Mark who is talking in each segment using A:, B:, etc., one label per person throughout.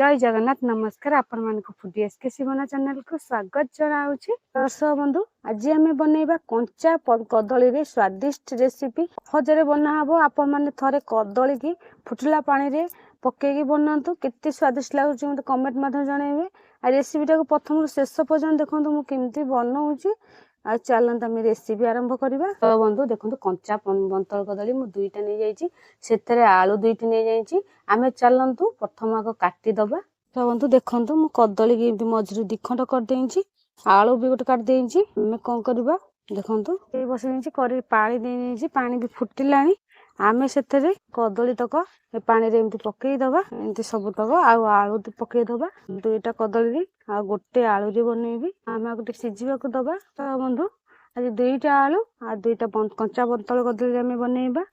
A: जय जगन्नाथ नमस्कार आपण मानक फूडी एसके शिवना चैनल को स्वागत जनाऊँगी। दर्शक बंधु आज आम बनइबा कंचा कदली रे स्वादिष्ट रेसिपी सहजरे बना हबो। आपण माने थरे कदली की फुटला पानी रे पकेकी बनातु केते स्वादिष्ट लागुची मते कमेंट माध्यम जणाइबे। आ रेसिपी टाको प्रथम शेष पर्यंत देखंतु मु केमती बनाउची। आ चलंत आम रेसिपी आरंभ करबा। तो बंधु देखंतु कंचा बंतल कदली मु दुईटा नै जाईची सेतरे आलू दुईटी नै जाईची। आमे चलंतु प्रथम आग काटी दबा। तो बंधु देखंतु मु कदली की एमती मझिरु दिखंड कर देइची आलू भी गोटे काट देइची। आमे कोन करबा देखंतु ए बसे देइची करी पानी देइची पानी भी फुटिलानी। आमे सेतरे कदली तक ए पानी रे एमती पकेई दबा एमती सब तक आलू पकेई दबा। दुईटा कदली रे आ गोटे आलू रे बनेबी आमे गोटे सिझिबा को दबा। तो बंधु आज दुईटा आलू आ दुईटा कंचा बंतल कदली आमे बनेबा।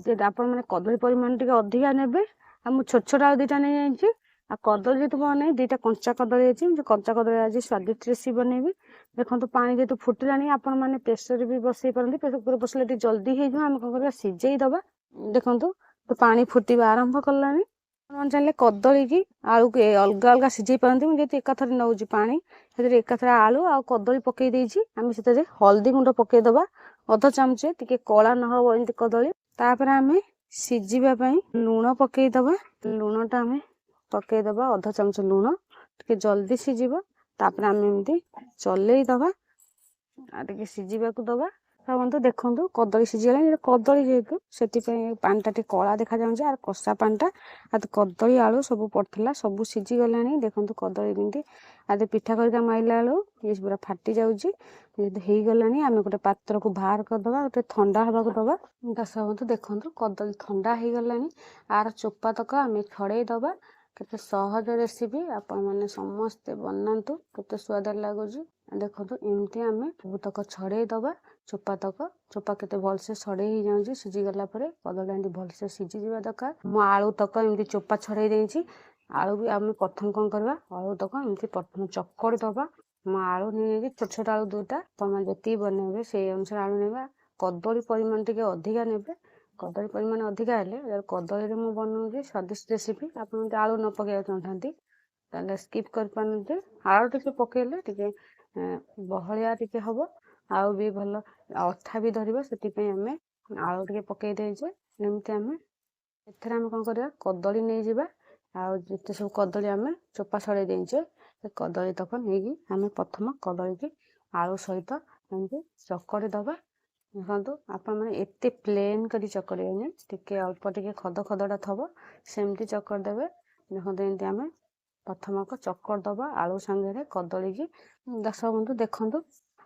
A: जे आपण माने कदली परिमाण टिके अधिका नेबे आ मु छोट छोट आलू दुईटा नै जाइची। आ कदली जेतु बने दुईटा कंचा कदली अछि जे कंचा कदली आज स्वादिष्ट रेसिपी बनेबी। देखंतु पानी जेतु फुटिलानी आपण माने प्रेशर भी बसई परंती प्रेशर कुकर बसले टी जल्दी हे जो आमे कोन करबा सिझेई दबा। देखंतु तो पानी फुटिबा आरंभ करलानी। मन चाहले कदली की आलू के अलग अलग सिझेई परंती मु जेति एका थरे नउची पानी सेतरे एका थरे आलू आ कदली पकेई देइची। आमे सेतरे हल्दी गुंड पकेई दबा आधा चामचे टिके कळा न हो एंती कदली। तापर आमे सिझिबा पई लूण पकेई दबा। लूणटा आमे पकेई दबा आधा चामच लूण टिके जल्दी सिझिबो। तापर आमे एमती चलेई दबा आ टिके सिझिबा को दबा। तो बंधु देखंतु कदली सिझिगला कदली जेतु सेति पई पानी टा कळा देखा जाउछ आर कसा पानी आ कदली आलू सब पड़थला सब सिझी गलानी। देखंतु कदली एमती आदे पिठा करका माइला आलू ये पूरा फाटी जाउची हेई गलानी। आमे गोटे पात्र को बाहर कर दबा गोटे ठंडा हबा को दबा। दर्शक देखंतु कदली ठंडा हेई गलानी आर चोपा तक आमे छड़ेई दबा। केते सहज रेसिपी आपण माने समस्त बनांतु केते स्वाद लागुची। देखंतु एमती आमे सबतक छड़ेई दबा चोपा तक चोपा केते भलसे छड़ेई हे जाउची सिझी गला परे कदली एंती भलसे सिझी जिबा दरकार। मु आलू तक एमती चोपा छड़ेई देइची। आलू भी आमे प्रथम कोन करबा आलू तक एमती प्रथम चक्कर दबा। मु आलू नै छोट छोट आलू दुटा आपण जति बनेबे सेई अनुसार आलू नेबा। कदली परिमाण टिके अधिका नेबे कदली परिमाण अधिका हेले कदली रे मु बनाउची स्वादिष्ट रेसिपी। आपण आलू न पकेया चाहतांती ताले स्किप कर पानते आलू टिके पकेले टिके बहलिया टिके हबो आउ भी भल अठा भी धरिबो सेति पे हमें आलू टिके पकेई देइछे। एमती हमें एथरा हम कोन करबा कदली नै जिबा आ जते सब कदली हमें चोपा छड़े देइछे से कदली तक नेगी हमें प्रथम कदली की आलू सहित एमती चकड़ी दबा। देखंतु आपण माने एते प्लेन करी चकड़ी नै टिके अल्प टिके खद खदडा थबो सेमती चकड़ देबे। देखंतु एमती हमें प्रथम को चक्कर दबा आलू संगे रे कदली की। दर्शक बंधु देखंतु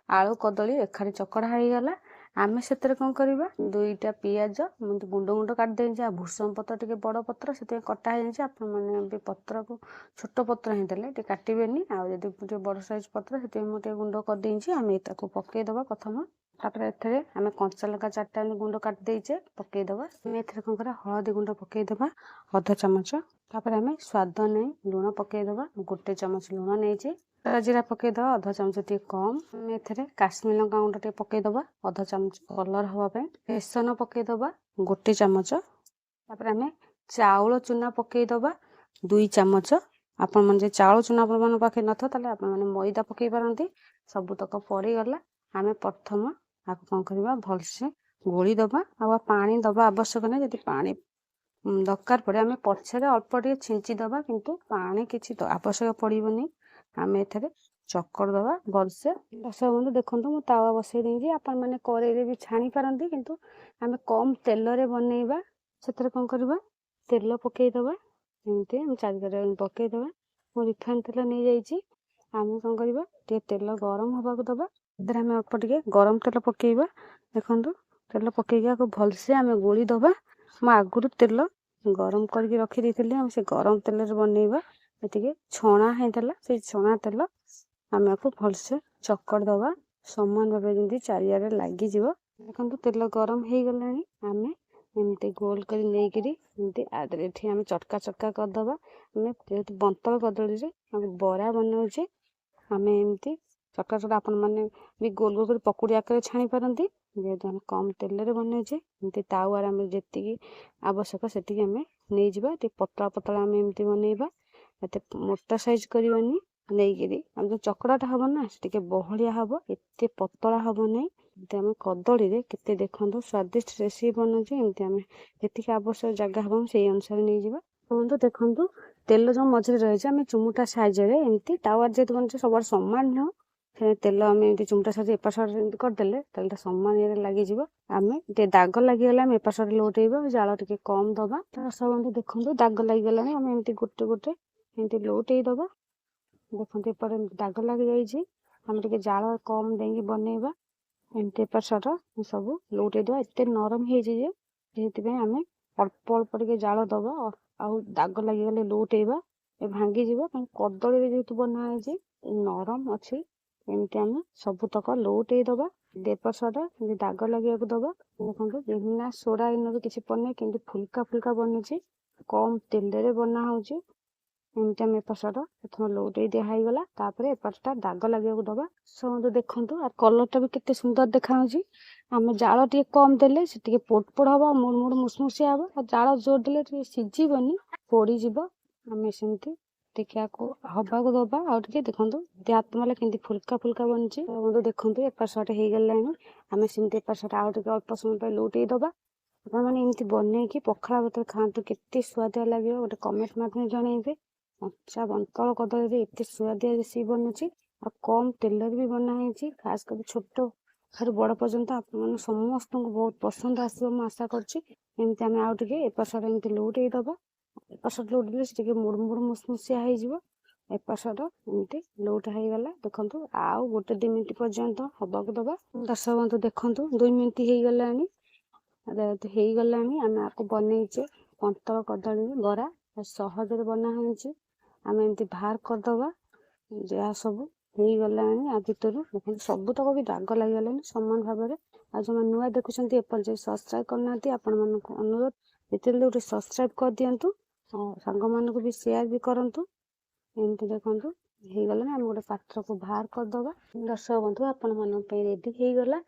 A: आलू कदली एखारी चकड़ा हेई गला। आमे सेतरे कोन करबा दुईटा पियाज मते गुंड गुंड काट देइछे आ भुसम पत्र टिके बड़ पत्र सेते कटा हे जाइछे। आपण माने बे पत्र को छोट पत्र हे देले टे काटिबेनी आ जदी टे बड़ साइज पत्र सेते मते गुंड कर देइछे। आमे ताको पकेई दबा प्रथम तापर एथरे आमे कंचा लका चारटा गुंड काट देइछे पकेई दबा। आमे एथरे कोन करा हळदी गुंड पकेई दबा आधा चामच। तापर आमे स्वाद नै लूण पकेई दबा गोटे चामच लूण नेइछे। जीरा पकेई दबा आधा चामच टे कम। आमे एथरे काश्मीर लंका गुंड टे पकेई दबा आधा चामच कलर हवा पे। बेसन पकेई दबा गोटे चामच। तापर आमे चाउल चूना पकेई दबा 2 चामच। आपण मन जे चाउल चूना आपण मन पाखे नथ ताले आपण मन मैदा पकेई पारंती। सब तक पड़ी गला आमे प्रथम आको कोन करबा भलसे गोली दबा आ पानी दबा आवश्यक नै। जदि पानी दरकार पड़े आमे पछरे अल्प टिके छिंची दबा किंतु पानी किछि तो आवश्यक पड़िबनी। आमे एथरे चक्कर दबा भलसे। दर्शक बंधु देखंतु मु तावा बसई देइजी आपण माने करेई रे भी छाणी पारंती किंतु आमे कम तेल रे बनेइबा। सेतरे कोन करबा तेल पकेई दबा एमती हम चारि करे पकेई दबा। मु रिफाइन तेल नै जाइची। आमे कोन करबा टे तेल गरम हबा को दबा। इधर आमे अल्प टिके गरम तेल पकेइबा। देखंतु तेल पकेइया को भलसे आमे गोली दबा। म आगुरु तेल गरम करके रखी देथिले हम से गरम तेल रे बनेइबा। एतिके छणा हेतला से छणा तेल आमे को भलसे चक्कर दबा समान भाबे जेंती चारियारे लागी जिवो। देखंतु तेल गरम हेई गलानी आमे एमती गोल करी नै करी एमती आदरे एठी आमे चटका चटका कर दबा। आमे जेहेतु बंतल कदली रे आमे बरा बनाउचे आमे एमती चटका चटका आपण माने भी गोल गोल कर पकुड़ी आकर छाणी पारंती। जेहेतु हम कम तेल रे बनाउचे एमती तावा आमे जेति की आवश्यक सेति आमे नै जिबा टे पतला पतला आमे एमती बनेइबा। ଏତେ ମୋଟା ସାଇଜ କରିବାନି ନେଇକିରି ଆମ ଯୋଉ ଚକଡ଼ାଟା ହବ ନା ସେ ଟିକେ ବହଳିଆ ହବ, ଏତେ ପତଳା ହବ ନାହିଁ। ଏମିତି ଆମେ କଦଳୀରେ କେତେ ଦେଖନ୍ତୁ ସ୍ୱାଦିଷ୍ଟ ରେସିପି ବନୁଛି। ଏମିତି ଆମେ ଯେତିକି ଆବଶ୍ୟକ ଜାଗା ହବ ଆମେ ସେଇ ଅନୁସାରେ ନେଇଯିବା। ଦେଖନ୍ତୁ ତେଲ ଯୋଉ ମଝିରେ ରହିଛି ଆମେ ଚୁମୁଟା ସାଇଜରେ ଏମିତି ତାୱାରେ ଯେହେତୁ ବନୁଛି ସବୁଆଡେ ସମାନ ନୁହଁ, ସେ ତେଲ ଆମେ ଏମିତି ଚୁମୁଟା ସାଇଜ ଏପଟ ସାଇଡ ଏମିତି କରିଦେଲେ ତେଲଟା ସମାନ ଇଏରେ ଲାଗିଯିବ। ଆମେ ଟିକେ ଦାଗ ଲାଗିଗଲେ ଆମେ ଏପଟ ସାଇଡ ଲଉଟେଇବା, ଜାଳ ଟିକେ କମ ଦବା। ବନ୍ଧୁ ଦେଖନ୍ତୁ ଦାଗ ଲାଗିଗଲାଣି, ଆମେ ଏମିତି ଗୋଟେ ଗୋଟେ ଏମିତି ଲଉଟେଇ ଦବା। ଦେଖନ୍ତୁ ଏପଟେ ଏମିତି ଦାଗ ଲାଗିଯାଇଛି, ଆମେ ଟିକେ ଜାଳ କମ ଦେଇକି ବନେଇବା। ଏମିତି ଏପଟ ସାଇଡ ସବୁ ଲଉଟେଇ ଦବା। ଏତେ ନରମ ହେଇଛି ଯେ ସେଇଥିପାଇଁ ଆମେ ଅଳ୍ପ ଅଳ୍ପ ଟିକେ ଜାଳ ଦବା, ଆଉ ଦାଗ ଲାଗିଗଲେ ଲଉଟେଇବା, ଏ ଭାଙ୍ଗିଯିବ। କାରଣ କଦଳୀରେ ଯେହେତୁ ବନା ହେଇଛି ନରମ ଅଛି। ଏମିତି ଆମେ ସବୁତକ ଲଉଟେଇ ଦବା। ଏପଟ ସାଇଡ ଏମିତି ଦାଗ ଲାଗିବାକୁ ଦବା। ଦେଖନ୍ତୁ ବିନା ସୋଡା ଇନୋରେ କିଛି ପନିର କେମିତି ଫୁଲକା ଫୁଲକା ବନିଛି, କମ ତେଲରେ ବନା ହଉଛି। ଏମିତି ଆମେ ଏପଟ ସାଇଡ ପ୍ରଥମେ ଲଉଟେଇ ଦିଆ ହେଇଗଲା, ତାପରେ ଏପଟଟା ଦାଗ ଲାଗିବାକୁ ଦବା। ସମସ୍ତେ ଦେଖନ୍ତୁ আর କଲରଟା ବି କେତେ ସୁନ୍ଦର ଦେଖାଯାଉଛି। ଆମେ ଜାଳ ଟିକେ କମ ଦେଲେ ସେ ଟିକେ ପୋଡ ପୋଡ ହବ, ମୁଡ ମୁସମୁସିଆ ହବ। ଆଉ ଜାଳ ଜୋର ଦେଲେ ଟିକେ ସିଝିବନି, ପୋଡିଯିବ। ଆମେ ସେମିତି ଟିକେ ଆକୁ ହବାକୁ ଦବା। ଆଉ ଟିକେ ଦେଖନ୍ତୁ ହାତ ମାରିଲେ କେମିତି ଫୁଲକା ଫୁଲକା ବନିଛି। ଦେଖନ୍ତୁ ଏପଟ ସାଇଡ ହେଇଗଲାଣି, ଆମେ ସେମିତି ଏପଟ ସାଇଡ ଆଉ ଟିକେ ଅଳ୍ପ ସମୟ ପାଇଁ ଲଉଟେଇ ଦବା। ଆପଣମାନେ ଏମିତି ବନେଇକି ପଖାଳ ଭାତରେ ଖାଆନ୍ତୁ, କେତେ ସୁଆଦିଆ ଲାଗିବ। ଗୋଟେ କମେଣ୍ଟ ମାଧ୍ୟମରେ ଜଣେଇବେ। କଞ୍ଚା ବନ୍ତଳ କଦଳୀରେ ଏତେ ସୁଆଦିଆ ରେସିପି ବନୁଛି, ଆଉ କମ ତେଲରେ ବି ବନା ହେଇଛି। ଖାସ କରି ଛୋଟ ଠାରୁ ବଡ ପର୍ଯ୍ୟନ୍ତ ଆପଣମାନେ ସମସ୍ତଙ୍କୁ ବହୁତ ପସନ୍ଦ ଆସିବ ମୁଁ ଆଶା କରୁଛି। ଏମିତି ଆମେ ଆଉ ଟିକେ ଏପଟ ସାଇଡ ଏମିତି ଲଉଟେଇ ଦବା। ଏପଟ ସାଇଡ ଲଉଟେଇଲେ ସେ ଟିକେ ମୁଡ ମୁସମୁସିଆ ହେଇଯିବ। ଏପଟ ସାଇଡ ଏମିତି ଲଉଟା ହେଇଗଲା। ଦେଖନ୍ତୁ ଆଉ 1-2 ମିନିଟ ପର୍ଯ୍ୟନ୍ତ ହବାକୁ ଦବା। ଦର୍ଶକ ବନ୍ଧୁ ଦେଖନ୍ତୁ 2 ମିନିଟ ହେଇଗଲାଣି। ହେଇଗଲାଣି, ଆମେ ଆକୁ ବନେଇଛେ ବନ୍ତଳ କଦଳୀ ବରା, ସହଜରେ ବନା ହେଇଛି। ଆମେ ଏମିତି ବାହାର କରିଦବା। ଯାହା ସବୁ ହେଇଗଲାଣି ଆ ଭିତରୁ ଦେଖନ୍ତୁ ସବୁତକ ବି ଦାଗ ଲାଗିଗଲାଣି ସମାନ ଭାବରେ। ଆଉ ଯୋଉମାନେ ନୂଆ ଦେଖୁଛନ୍ତି ଏପର୍ଯ୍ୟନ୍ତ ସବସ୍କ୍ରାଇବ କରିନାହାନ୍ତି, ଆପଣମାନଙ୍କୁ ଅନୁରୋଧ ଯେତେବେଳେ ଗୋଟେ ସବସ୍କ୍ରାଇବ କରିଦିଅନ୍ତୁ, ସାଙ୍ଗମାନଙ୍କୁ ବି ସେୟାର ବି କରନ୍ତୁ। ଏମିତି ଦେଖନ୍ତୁ ହେଇଗଲାଣି, ଆମେ ଗୋଟେ ପାତ୍ରକୁ ବାହାର କରିଦବା। ଦର୍ଶକ ବନ୍ଧୁ ଆପଣମାନଙ୍କ ପାଇଁ ରେଡି ହେଇଗଲା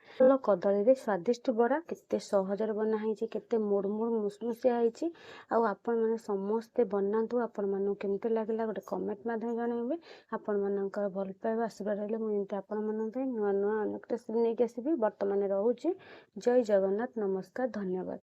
A: କଦଳୀରେ ସ୍ୱାଦିଷ୍ଟ ବରା। କେତେ ସହଜରେ ବନା ହେଇଛି, କେତେ ମୁଡମୁଡ ମୁସମୁସିଆ ହେଇଛି। ଆଉ ଆପଣମାନେ ସମସ୍ତେ ବନାନ୍ତୁ। ଆପଣମାନଙ୍କୁ କେମିତି ଲାଗିଲା ଗୋଟେ କମେଣ୍ଟ ମାଧ୍ୟମରେ ଜଣେଇବେ। ଆପଣମାନଙ୍କର ଭଲ ପାଇବା ଆଶୀର୍ବାଦ ରହିଲେ ମୁଁ ଏମିତି ଆପଣମାନଙ୍କ ପାଇଁ ନୂଆ ନୂଆ ଅନେକ ରେସିପି ନେଇକି ଆସିବି। ବର୍ତ୍ତମାନ ରହୁଛି। ଜୟ ଜଗନ୍ନାଥ, ନମସ୍କାର, ଧନ୍ୟବାଦ।